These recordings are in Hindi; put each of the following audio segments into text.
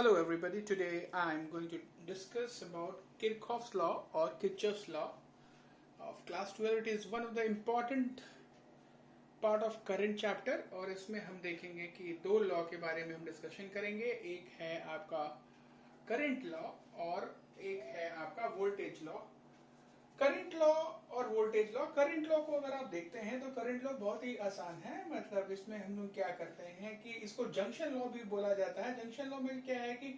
Hello everybody, today I am going to discuss about Kirchhoff's law or Kirchhoff's law of class 12. It is one of the important part of current chapter और इसमें हम देखेंगे कि दो लॉ के बारे में हम डिस्कशन करेंगे. एक है आपका करंट लॉ और एक है आपका वोल्टेज लॉ. करंट लॉ और वोल्टेज लॉ. करंट लॉ को अगर आप देखते हैं तो करंट लॉ बहुत ही आसान है. मतलब इसमें हम लोग क्या करते हैं कि इसको जंक्शन लॉ भी बोला जाता है. जंक्शन लॉ में क्या है कि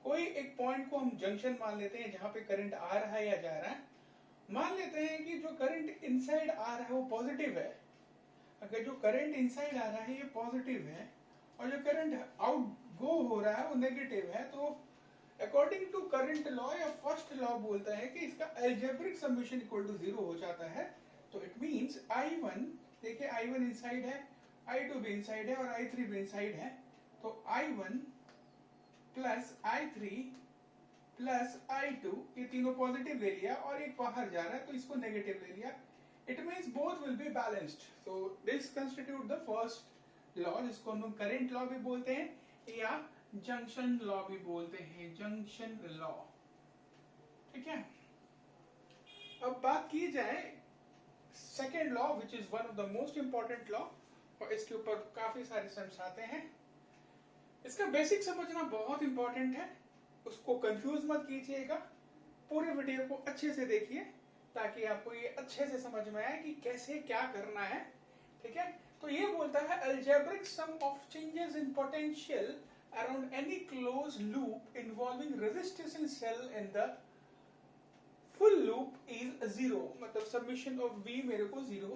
कोई एक पॉइंट को हम जंक्शन मान लेते हैं जहां पे करंट आ रहा है या जा रहा है. मान लेते हैं कि जो करंट इनसाइड आ रहा है वो पॉजिटिव है. अगर जो करंट इनसाइड आ रहा है ये पॉजिटिव है और जो करंट आउट गो हो रहा है वो नेगेटिव है, तो अकॉर्डिंग टू करंट लॉ या फर्स्ट लॉ बोलता है कि इसका अलजेब्रिक समेशन इक्वल टू 0 हो जाता है. तो इट मींस I1, देखिए I1 इनसाइड है, I2 भी इनसाइड है और I3 भी इनसाइड है. तो I1 plus I3 plus I2, ये तीनों पॉजिटिव ले लिया और एक बाहर जा रहा है तो इसको नेगेटिव ले लिया. It means both will be balanced. So this constitute the first law, जिसको हम करंट लॉ भी बोलते हैं या जंक्शन लॉ भी बोलते हैं, जंक्शन लॉ. ठीक है. अब बात की जाए second law which is one of the most important law, और इसके ऊपर काफी सारे सम्स आते हैं. इसका बेसिक समझना बहुत इंपॉर्टेंट है. उसको कंफ्यूज मत कीजिएगा, पूरे वीडियो को अच्छे से देखिए ताकि आपको ये अच्छे से समझ में आए कि कैसे क्या करना है. ठीक है. तो ये बोलता है algebraic sum of changes in potential around any closed loop involving resistance in cell in the full loop is 0. मतलब summation of V मेरे को 0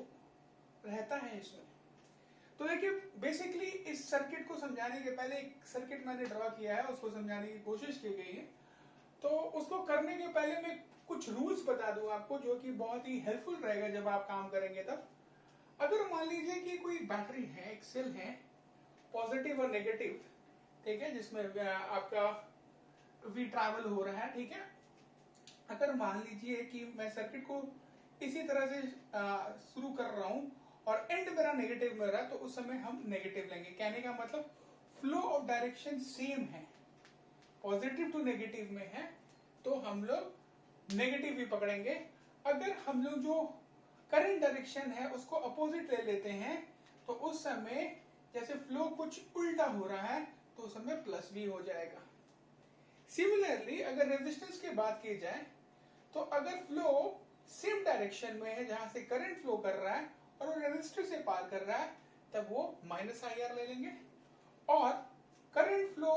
रहता है इसमें. तो देखिए बेसिकली इस सर्किट को समझाने के पहले एक सर्किट मैंने ड्रॉ किया है, उसको समझाने की कोशिश की गई है. तो उसको करने के पहले मैं कुछ रूल्स बता दूं आपको जो कि बहुत ही हेल्पफुल रहेगा जब आप काम करेंगे तब. अगर मान लीजिए कि कोई बैटरी है, एक सेल है, पॉजिटिव और नेगेटिव, ठीक है, जिसमें आपका V ट्रैवल हो रहा है. ठीक है. अगर मान लीजिए कि मैं सर्किट को इसी तरह से शुरू कर रहा हूं और एंड मेरा नेगेटिव में रहा, तो उस समय हम नेगेटिव लेंगे. कहने का मतलब फ्लो ऑफ डायरेक्शन सेम है, पॉजिटिव टू नेगेटिव में है तो हम लोग नेगेटिव ही पकड़ेंगे. अगर हम लोग जो करंट डायरेक्शन है उसको अपोजिट ले लेते हैं तो उस समय जैसे फ्लो कुछ उल्टा हो रहा है तो उस समय प्लस भी हो जाएगा. सिमिलरली अगर रेजिस्टेंस की बात की जाए तो अगर फ्लो सेम डायरेक्शन में है जहां से करंट फ्लो कर रहा है और वो रेजिस्टर से पार कर रहा है तब वो -IR ले लेंगे. और करंट फ्लो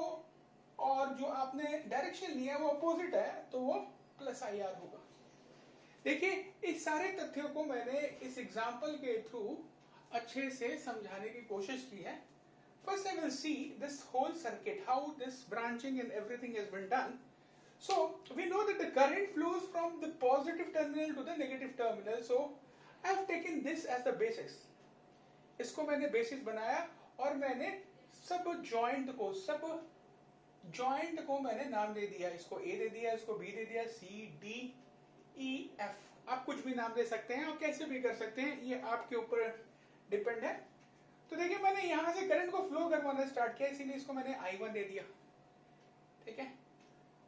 और जो आपने डायरेक्शन लिया वो अपोजिट है तो वो +IR होगा. देखिए इस सारे तथ्यों को मैंने इस एग्जांपल के थ्रू अच्छे से समझाने की कोशिश की है. First I will see this whole circuit, how this branching and everything has been done. So we know that the current flows from the positive terminal to the negative terminal. So I have taken this as the basis. इसको मैंने बेसिस बनाया और मैंने सब जॉइंट को मैंने नाम दे दिया. इसको A दे दिया, इसको B दे दिया, C, D, E, F. आप कुछ भी नाम दे सकते हैं और कैसे भी कर सकते हैं, ये आपके ऊपर डिपेंड है. तो देखिए मैंने यहां से करंट को फ्लो करवाना स्टार्ट किया, इसीलिए इसको मैंने I1 दे दिया. ठीक है.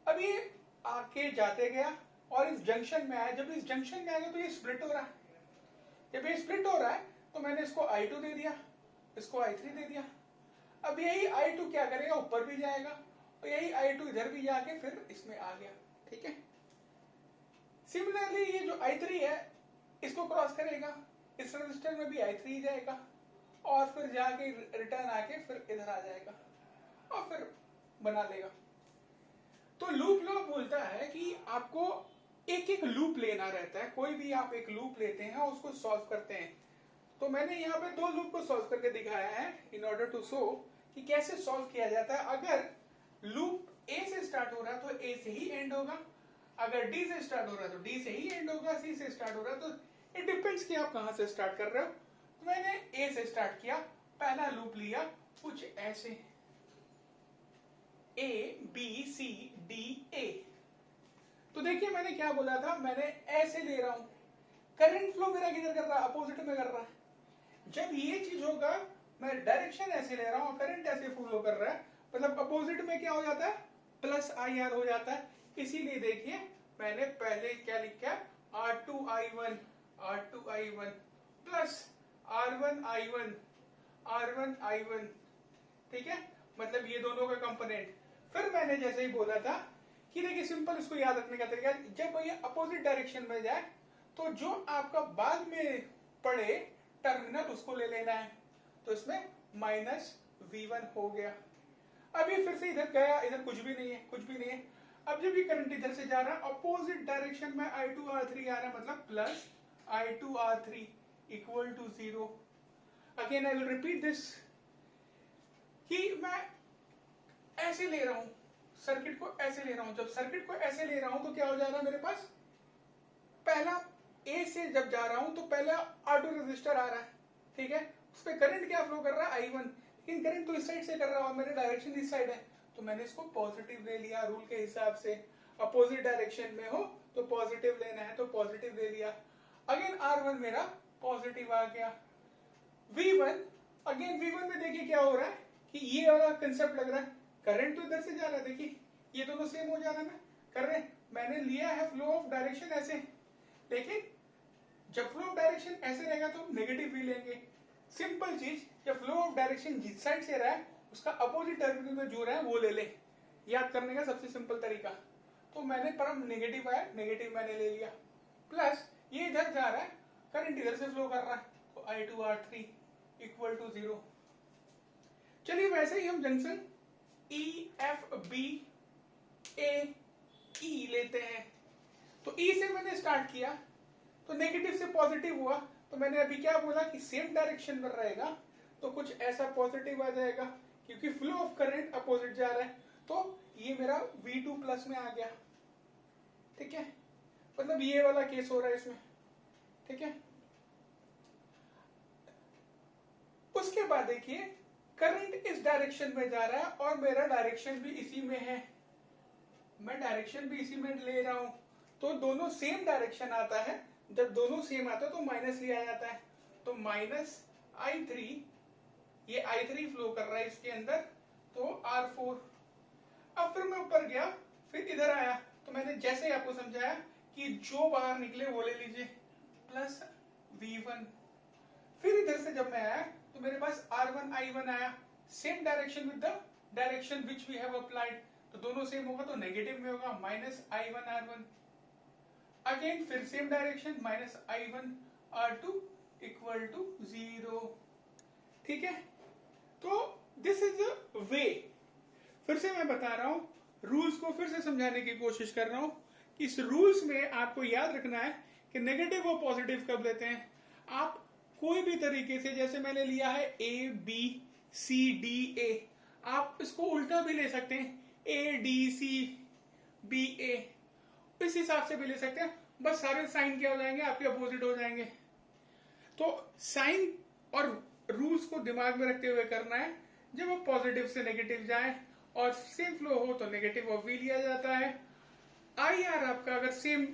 अब ये आके जाते गया और इस जंक्शन में आया. जब इस जंक्शन में आएगा तो ये स्प्लिट हो रहा है. जब ये स्प्लिट हो रहा है तो मैंने इसको I2 दे दिया, इसको I3 दे दिया. अब यही I2 क्या करेगा, ऊपर भी जाएगा और यही I2 इधर भी जाके फिर इसमें आ गया. ठीक है. सिमिलरली ये जो I3 है इसको क्रॉस करेगा, इस रजिस्टर में भी I3 ही जाएगा और फिर जाके रिटर्न आके फिर इधर आ जाएगा और फिर बना लेगा. तो लूप लॉ बोलता है कि आपको एक एक लूप लेना रहता है. कोई भी आप एक लूप लेते हैं और उसको सॉल्व करते हैं. तो मैंने यहाँ पे दो लूप को सॉल्व करके दिखाया है इन ऑर्डर टू शो कि कैसे सॉल्व किया जाता है. अगर लूप A से स्टार्ट हो रहा है तो A से ही एंड होगा, अगर D से स्टार्ट हो रहा है तो D से ही एंड होगा, C से स्टार्ट हो रहा है तो इट डिपेंड्स कि आप कहां से स्टार्ट कर रहे हो. तो मैंने A से स्टार्ट किया, पहला लूप लिया कुछ ऐसे A B C D A. तो देखिए मैंने क्या बोला था, मैंने ऐसे ले रहा हूं. करंट फ्लो मेरा किधर कर रहा है, अपोजिट में कर रहा है. जब ये चीज होगा मैं डायरेक्शन ऐसे ले रहा हूं और करंट ऐसे फ्लो कर रहा है, मतलब अपोजिट में क्या हो जाता है, प्लस आई आर हो जाता है। इसीलिए देखिए मैंने पहले क्या लिखा है, R2I1 प्लस R1I1 ठीक है, मतलब ये दोनों का कंपोनेंट। फिर मैंने जैसे ही बोला था कि देखिए सिंपल इसको याद रखने का तरीका, जब ये अपोजिट डायरेक्शन में जाए तो जो आपका बाद में पड़े टर्मिनल उसको ले लेना है। तो इसमें -V1 हो गया। अब ये फिर से इधर गया, इधर कुछ भी नहीं है। अब जब ये करंट इधर से जा रहा है अपोजिट डायरेक्शन में I2R3 आ रहा है, मतलब plus I2R3 equal to 0। Again I will repeat this कि मैं ऐसे ले रहा हूं सर्किट को, ऐसे ले रहा हूं। जब सर्किट को ऐसे ले रहा हूं तो क्या हो जा रहा है मेरे पास, पहला ए से जब जा रहा हूं तो पहला ऑटो रेजिस्टर आ रहा है, ठीक है, उस पर करंट क्या फ्लो कर रहा है I1, लेकिन करंट तो इस साइड से कर रहा है, मेरे डायरेक्शन इस साइड है, तो मैंने इसको पॉजिटिव ले लिया रूल के हिसाब से। अपोजिट डायरेक्शन में हो तो पॉजिटिव लेना है, तो पॉजिटिव ले लिया। अगेन R1 मेरा पॉजिटिव आ गया। V1 में देखिए क्या हो रहा है कि ये वाला कंसेप्ट लग रहा है, करंट तो इधर से जा रहा है, देखिए ये दोनों सेम हो जा रहा है ना, कर रहे हैं। मैंने लिया है फ्लो ऑफ डायरेक्शन ऐसे, लेकिन जब फ्लो ऑफ डायरेक्शन ऐसे रहेगा तो नेगेटिव भी लेंगे। सिंपल चीज, जब फ्लो ऑफ डायरेक्शन जिस साइड से रहा है उसका अपोजिट टर्मिनल में जो रहा है वो ले ले, याद करने का सबसे सिंपल तरीका। तो मैंने पर नेगेटिव आया, नेगेटिव मैंने ले लिया, प्लस ये इधर जा रहा है, करंट इधर से फ्लो कर रहा है, तो I2R3 इक्वल टू 0। चलिए वैसे ही हम जंक्शन EFBAE लेते हैं। तो E से मैंने स्टार्ट किया तो नेगेटिव से पॉजिटिव हुआ, तो मैंने अभी क्या बोला कि सेम डायरेक्शन में रहेगा तो कुछ ऐसा पॉजिटिव आ जाएगा, क्योंकि फ्लो ऑफ करंट अपोजिट जा रहा है। तो ये मेरा V2 प्लस में आ गया, ठीक है, मतलब ये वाला केस हो रहा है इसमें, ठीक है। उसके बाद देखिए करंट इस डायरेक्शन में जा रहा है और मेरा डायरेक्शन भी इसी में है, मैं डायरेक्शन भी इसी में ले रहा हूं, तो दोनों सेम डायरेक्शन आता है। जब दोनों सेम आता है तो माइनस लिया जाता है, तो -I3, ये I3 फ्लो कर रहा है इसके अंदर, तो R4। अब फिर मैं ऊपर गया, फिर इधर आया, तो मैंने जैसे ही आपको समझाया कि जो बाहर निकले वो ले लीजिए, प्लस V1। फिर इधर से जब मैं आया तो मेरे पास R1I1 आया, same direction with the direction which we have applied, तो दोनों सेम होगा तो नेगेटिव में होगा, -I1R1। अगेन फिर same direction, -I1R2 equal to 0, ठीक है। तो दिस इज अ वे। फिर से मैं बता रहा हूं, रूल्स को फिर से समझाने की कोशिश कर रहा हूं। इस रूल्स में आपको याद रखना है कि नेगेटिव और पॉजिटिव कब लेते हैं। आप कोई भी तरीके से, जैसे मैंने लिया है ABCDA, आप इसको उल्टा भी ले सकते हैं, ADCBA, इस हिसाब से भी ले सकते हैं, बस सारे साइन क्या हो जाएंगे, आपके अपोजिट हो जाएंगे। तो साइन और रूल्स को दिमाग में रखते हुए करना है। जब वो पॉजिटिव से नेगेटिव जाए और सेम फ्लो हो तो नेगेटिव ऑफ V लिया जाता है। IR आपका अगर सेम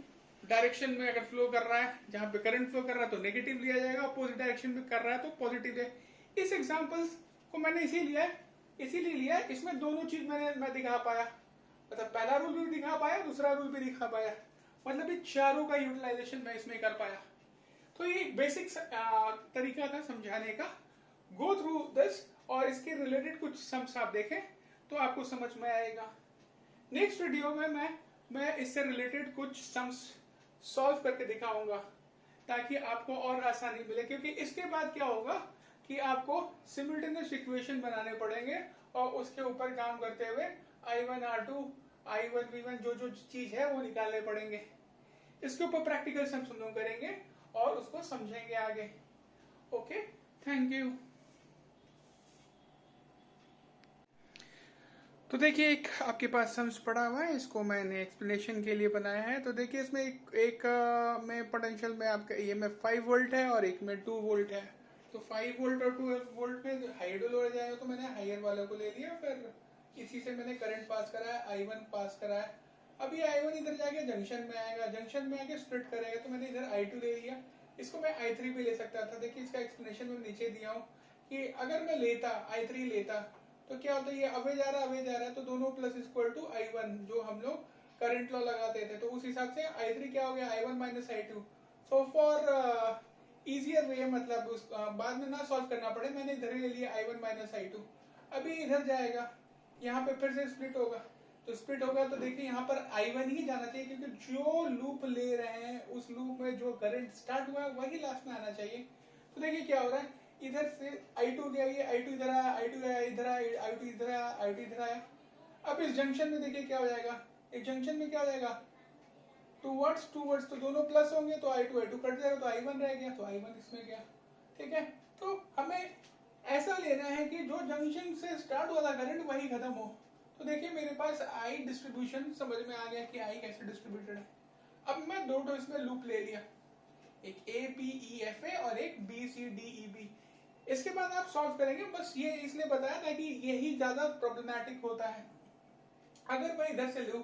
डायरेक्शन में अगर फ्लो कर रहा है, जहां पे करंट फ्लो कर रहा है तो नेगेटिव लिया जाएगा, अपोजिट डायरेक्शन में कर रहा है तो पॉजिटिव है। इस एग्जांपल्स को मैंने इसीलिए लिया, इसमें दोनों चीज मैं दिखा पाया, मतलब पहला रूल भी दिखा पाया, दूसरा रूल भी दिखा पाया, मतलब ये चारों का यूटिलाइजेशन मैं इसमें कर पाया। तो ये एक बेसिक तरीका था समझाने का। गो थ्रू दिस और इसके रिलेटेड कुछ सम्स आप देखें तो आपको समझ में आएगा। नेक्स्ट वीडियो में मैं इससे रिलेटेड कुछ सम्स सॉल्व करके दिखाऊंगा ताकि आपको और आसानी मिले, क्योंकि इसके बाद क्या होगा कि आपको सिमुल्टेनियस इक्वेशन बनाने पड़ेंगे और उसके ऊपर काम करते हुए I1R2 I1V1 जो चीज है वो निकालने पड़ेंगे। इसके ऊपर प्रैक्टिकल सम्स हम लोग करेंगे और उसको समझेंगे आगे। Okay, thank you. तो देखिए एक आपके पास सम्स पड़ा हुआ है, इसको मैंने एक्सप्लेनेशन के लिए बनाया है। तो देखिए इसमें एक में पोटेंशियल में आपका ये में 5 वोल्ट है और एक में 2 वोल्ट है। तो 5 वोल्ट और 2 वोल्ट में हाइयर लोड जाएगा तो मैंने हाइयर वाले को ले लिया, फिर इसी से मैंने करंट पास कराया, I1 पास कराया। अभी I1 इधर जाके जंक्शन में आएगा, जंक्शन में आके स्प्लिट करेगा, तो मैंने इधर I2 ले लिया। इसको मैं I3 भी ले सकता था। देखिए इसका एक्सप्लेनेशन मैं नीचे दिया हूँ कि अगर मैं I3 लेता तो क्या होता है, ये अवे जा रहा है तो दोनों plus equal to I1 I1 जो हम लोग करंट लॉ लगाते थे, तो उस हिसाब से I3 क्या हो गया, I1 minus I2। So for easier way, मतलब उस बाद में ना सॉल्व करना पड़े, मैंने इधर ले लिया I1 माइनस I2। अभी इधर जाएगा, यहाँ पे फिर से स्प्लिट होगा, तो स्प्लिट होगा तो देखिए यहाँ पर I1 ही जाना चाहिए, क्योंकि जो लूप ले रहे हैं उस लूप में जो करंट स्टार्ट हुआ है वही लास्ट में आना चाहिए। तो देखिए क्या हो रहा है, इधर से I2 गया, ये I2 इधर आया, I2 आया इधर आया, I2 इधर आया, I2 इधर आया। अब इस जंक्शन में देखिए क्या हो जाएगा, इस जंक्शन में क्या हो जाएगा, टूवर्ड्स तो दोनों प्लस होंगे, तो I2 कट जाएगा, तो I1 रह गया, तो I1 इसमें गया। ठीक है, तो हमें ऐसा लेना है कि जो जंक्शन से स्टार्ट वाला करंट वही खत्म हो। तो देखिए मेरे पास I डिस्ट्रीब्यूशन समझ में आ गया कि I कैसे डिस्ट्रीब्यूटेड है। अब मैं दो इसमें लूप ले लिया, एक ABEFA और एक BCDEB। इसके बाद आप सॉल्व करेंगे, बस ये इसलिए बताया ना कि यही ज्यादा प्रॉब्लमैटिक होता है। अगर मैं इधर से लूं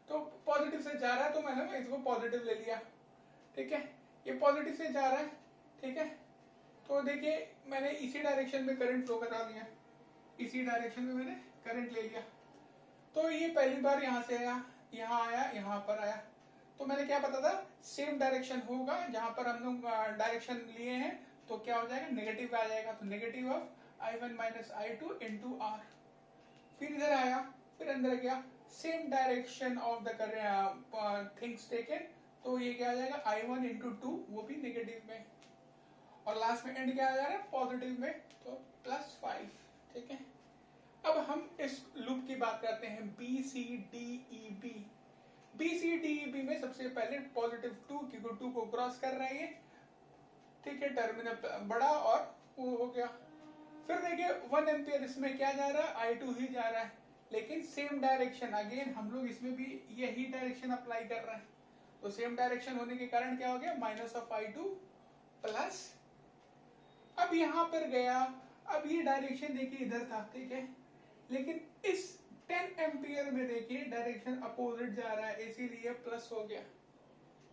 तो पॉजिटिव से जा रहा है, तो मैंने इसको पॉजिटिव ले लिया। ठीक है, ये पॉजिटिव से जा रहा है। ठीक है, तो देखिए मैंने इसी डायरेक्शन में करंट फ्लो करा दिया, इसी डायरेक्शन में मैंने करंट ले लिया। तो ये पहली बार यहाँ से आया, यहाँ आया, यहाँ पर आया, तो मैंने क्या पता था, सेम डायरेक्शन होगा। जहां पर हम लोग डायरेक्शन लिए हैं तो क्या हो जाएगा, नेगेटिव आ जाएगा, तो negative of I1 minus I2 into R। फिर इधर आया, फिर अंदर गया, same direction of the things taken, तो ये क्या आ जाएगा, I1 इंटू 2, वो भी नेगेटिव में, और लास्ट में एंड क्या आ जाएगा, पॉजिटिव में, तो +5। ठीक है, अब हम इस लूप की बात करते हैं BCDEB। BCDEB में सबसे पहले पॉजिटिव 2, क्योंकि 2 को क्रॉस कर रहा है ये। ठीक है, टर्मिनल बड़ा और वो हो गया। फिर देखिए 1 एम्पियर इसमें क्या जा रहा है, I2 ही जा रहा है, लेकिन सेम डायरेक्शन, अगेन हम लोग इसमें भी यही डायरेक्शन अप्लाई कर रहे हैं, तो सेम डायरेक्शन होने के कारण क्या हो गया, माइनस ऑफ I2 प्लस। अब यहाँ पर गया, अब ये डायरेक्शन देखिए इधर था। ठीक है, लेकिन इस 10 एम्पियर में देखिए डायरेक्शन अपोजिट जा रहा है, इसीलिए प्लस हो गया।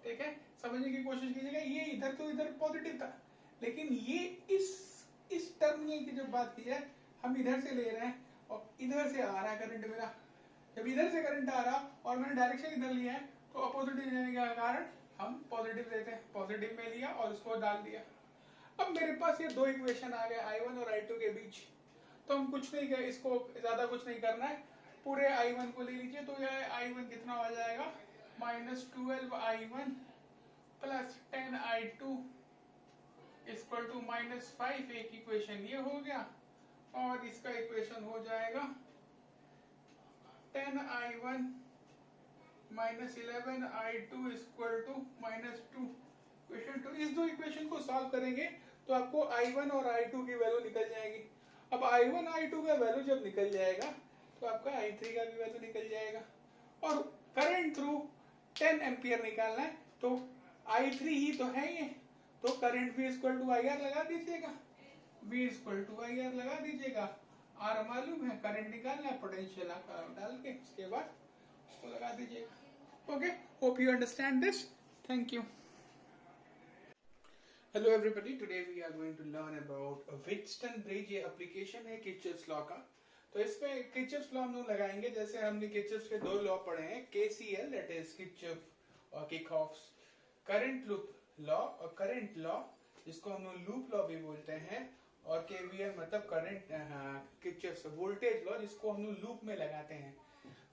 ठीक है, समझने की कोशिश कीजिएगा, ये इधर तो इधर पॉजिटिव था, लेकिन ये इस टर्मिनल की जब बात की जाए, हम इधर से ले रहे हैं और इधर से आ रहा है करंट मेरा। जब इधर से करंट आ रहा और मैंने डायरेक्शन इधर लिया है, तो अपोजिट जाने के कारण हम पॉजिटिव लेते हैं, पॉजिटिव में लिया और उसको डाल दिया। अब मेरे पास ये दो इक्वेशन आ गए I1 और I2 के बीच, तो हम कुछ नहीं कर, इसको ज्यादा कुछ नहीं करना है, पूरे I1 को ले लीजिए, तो यह I1 कितना हो जाएगा, -12I1 plus 10I2 equal to -5। एक इक्वेशन ये हो गया, और इसका इक्वेशन हो जाएगा 10I1 -11I2 equal to -2। Equation 2, इस दो इक्वेशन को सॉल्व करेंगे तो आपको I1 और I2 की वैल्यू निकल जाएगी। अब I1 I2 का वैल्यू जब निकल जाएगा तो आपका I3 का भी वैल्यू निकल जाएगा, और करंट थ्रू 10 एम्पियर निकालना है, तो I3 ही तो है ये, तो current V equal to IR लगा दीजिएगा, V इक्वल टू IR लगा दीजिएगा। R मालूम है, करंट निकालना है, पोटेंशियल डाल के उसके बाद उसको लगा दीजिएगा। Okay, hope you understand this, thank you. Hello everybody, today we are going to learn about Wheatstone bridge. ये एप्लीकेशन है किर्चॉफ्स लॉ का, तो इसमें किर्चॉफ्स लॉ हम लोग लगाएंगे। जैसे हमने किर्चॉफ्स के दो लॉ पढ़े हैं, KCL दैट इज किर्चॉफ और किरचॉफ्स करंट लूप लॉ, और करंट लॉ जिसको हम लोग लूप लॉ भी बोलते हैं, और KVL मतलब करंट किर्चॉफ्स वोल्टेज लॉ जिसको हम लोग लूप में लगाते हैं।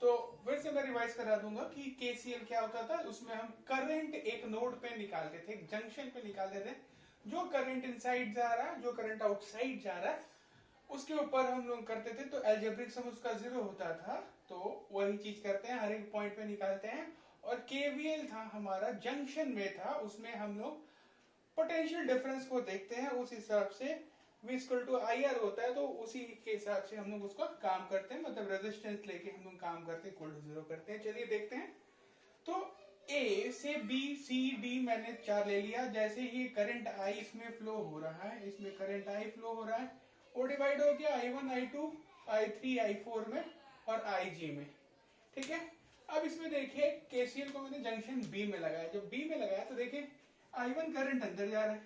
तो फिर से मैं रिवाइज करा दूंगा कि KCL क्या होता था। उसमें हम करंट एक नोड पे निकालते थे, एक जंक्शन पे निकालते थे, जो करंट इनसाइड जा रहा है, जो करंट आउटसाइड जा रहा है, उसके ऊपर हम लोग करते थे। तो एल्जेब्रिक सम उसका 0 होता था, तो वही चीज करते हैं, हर एक पॉइंट पे निकालते हैं। और KVL था हमारा, जंक्शन में था, उसमें हम लोग पोटेंशियल डिफरेंस को देखते हैं, उस हिसाब से V इक्वल टू IR होता है, तो उसी के हिसाब से हम लोग उसका काम करते हैं, मतलब रेजिस्टेंस लेके हम लोग काम करते हैं, इक्वल टू 0 करते हैं। चलिए देखते हैं। तो A से B C D मैंने 4 ले लिया। जैसे ही करंट I इसमें फ्लो हो रहा है, इसमें करंट I फ्लो हो रहा है, वो डिवाइड हो गया I1 I2 I3 I4 में और IG में। ठीक है, अब इसमें देखिए KCL को मैंने जंक्शन B में लगाया। जब B में लगाया तो देखिए I1 करंट अंदर जा रहा है,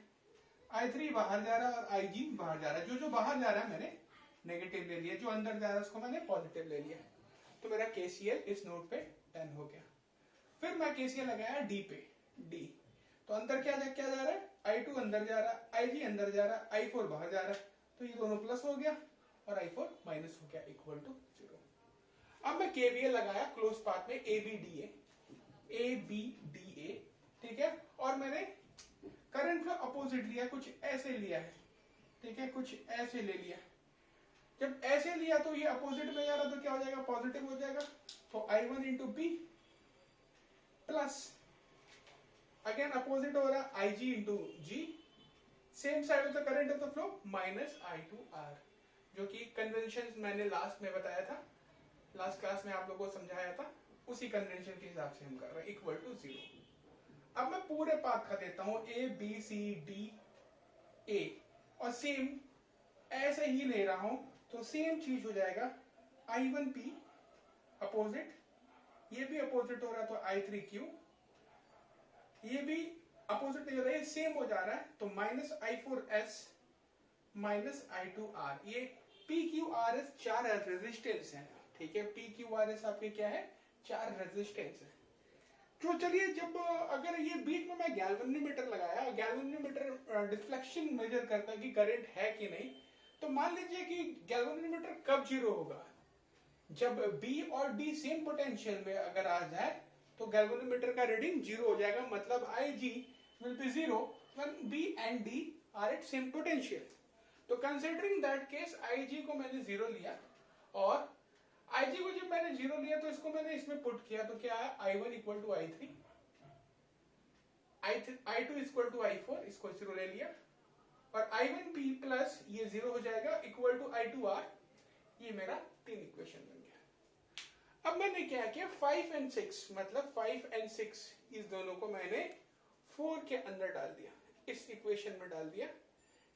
I3 बाहर जा रहा है और IG बाहर जा रहा है। जो बाहर जा रहा है मैंने नेगेटिव ले लिया, जो अंदर जा रहा है उसको मैंने पॉजिटिव ले लिया। तो मेरा KCL इस नोड पे डन हो गया। फिर मैं KCL लगाया D पे, D तो अंदर क्या जा रहा है, I2 अंदर जा रहा है, IG अंदर जा रहा है, I4 बाहर जा रहा है, तो ये दोनों प्लस हो गया और I4 माइनस हो गया इक्वल टू 0। अब मैं KVL लगाया क्लोज पाथ में ABDA, ठीक है, और मैंने करंट का अपोजिट लिया, कुछ ऐसे लिया है, ठीक है, कुछ ऐसे ले लिया। जब ऐसे लिया तो ये अपोजिट में जा रहा तो क्या हो जाएगा, पॉजिटिव हो जाएगा। तो I1 into B plus again opposite हो रहा है IG into G, same side of the current of the flow minus I2R, जो कि कन्वेंशन मैंने लास्ट में बताया था, लास्ट क्लास में आप लोगों को समझाया था, उसी कन्वेंशन के हिसाब से हम कर रहे हैं इक्वल टू 0। अब मैं पूरे पाथ का देता हूं ABCDA और सेम ऐसे ही ले रहा हूं, तो सेम चीज हो जाएगा I1P अपोजिट, ये भी अपोजिट हो रहा है तो I3Q, ये भी अपोजिट नहीं हो रहा है, सेम हो जा रहा है तो माइनस I4S माइनस I2R। ये PQRS 4 रेजिस्टेंस है, ठीक है, PQRS आपके क्या है, 4 रेजिस्टेंस है। तो चलिए, जब अगर ये बीच में मैं गैल्वेनोमीटर लगाया, गैल्वेनोमीटर डिफ्लेक्शन मेजर करता है कि करंट है कि नहीं, तो मान लीजिए कि गैल्वेनोमीटर कब जीरो होगा, जब B और D सेम पोटेंशियल में अगर आ जाए तो गैल्वेनोमीटर का रीडिंग जीरो हो जाएगा, मतलब IG will be zero when B and D are at same potential। तो कंसिडरिंग दैट केस IG को मैंने जीरो लिया, और IG को जब मैंने जीरो लिया तो इसको मैंने इसमें पुट किया, तो क्या है I1 equal to I3, I2 equal to I4, इसको जीरो ले लिया, और I1P प्लस ये जीरो हो जाएगा इक्वल टू I2R। ये मेरा 3 इक्वेशन बन गया। अब मैंने क्या किया, 5 and 6 मतलब 5 and 6 इस दोनों को मैंने 4 के अंदर डाल दिया, इस इक्वेशन में डाल दिया,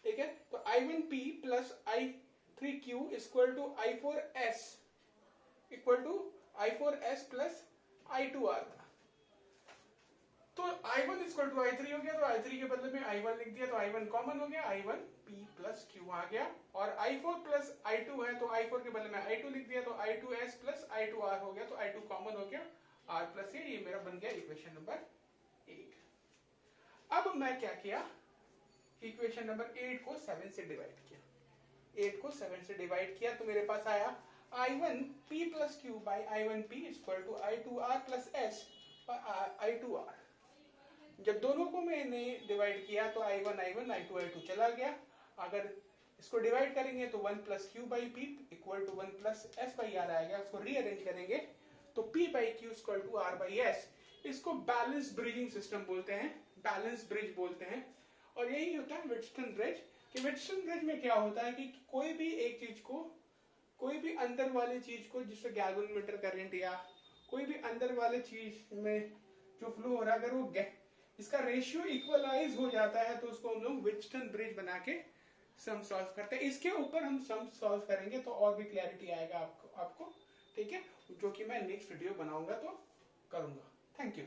ठीक है। तो I1P plus I3Q equal to I4S equal to I4S plus I2R था। तो I1 इक्वल टू I3 हो गया, तो I3 के बदले में I1 लिख दिया, तो I1 कॉमन हो गया, I1P प्लस Q आ गया, और I4 प्लस I2 है तो I4 के बदले में I2 लिख दिया, तो I2S प्लस I2R हो गया, तो I2 कॉमन हो गया, R प्लस ये मेरा बन गया इक्वेशन नंबर 8। अब मैं क्या किया, इक्वेशन नंबर 8 को 7 से डिवाइड किया, 8 को 7 से डिवाइड किया, तो मेरे पास आया I1P plus Q by I1P equal to I2R plus S by I2R। जब दोनों को मैंने डिवाइड किया तो I1 I1 I2 I2 चला गया। अगर इसको डिवाइड करेंगे तो 1 plus Q by P equal to 1 plus S by R आएगा। इसको रीअरेंज करेंगे तो P by Q equal to R by S। इसको बैलेंस ब्रिजिंग सिस्टम बोलते हैं, बैलेंस ब्रिज बोलते हैं। और यही होता है व्हिटस्टोन ब्रिज, कि व्हिटस्टोन ब्रिज में क्या होता है कि कोई भी एक चीज को, कोई भी अंदर वाली चीज को, जिससे गैल्वेनोमीटर करंट या कोई भी अंदर वाले चीज में जो फ्लो हो रहा है, अगर वो इसका रेशियो इक्वलाइज हो जाता है तो उसको हम लोग व्हिटस्टोन ब्रिज बना के सम सॉल्व करते हैं। इसके ऊपर हम सम सॉल्व करेंगे तो और भी क्लैरिटी आएगा आपको, ठीक है, जो कि मैं नेक्स्ट वीडियो बनाऊंगा तो करूंगा। Thank you.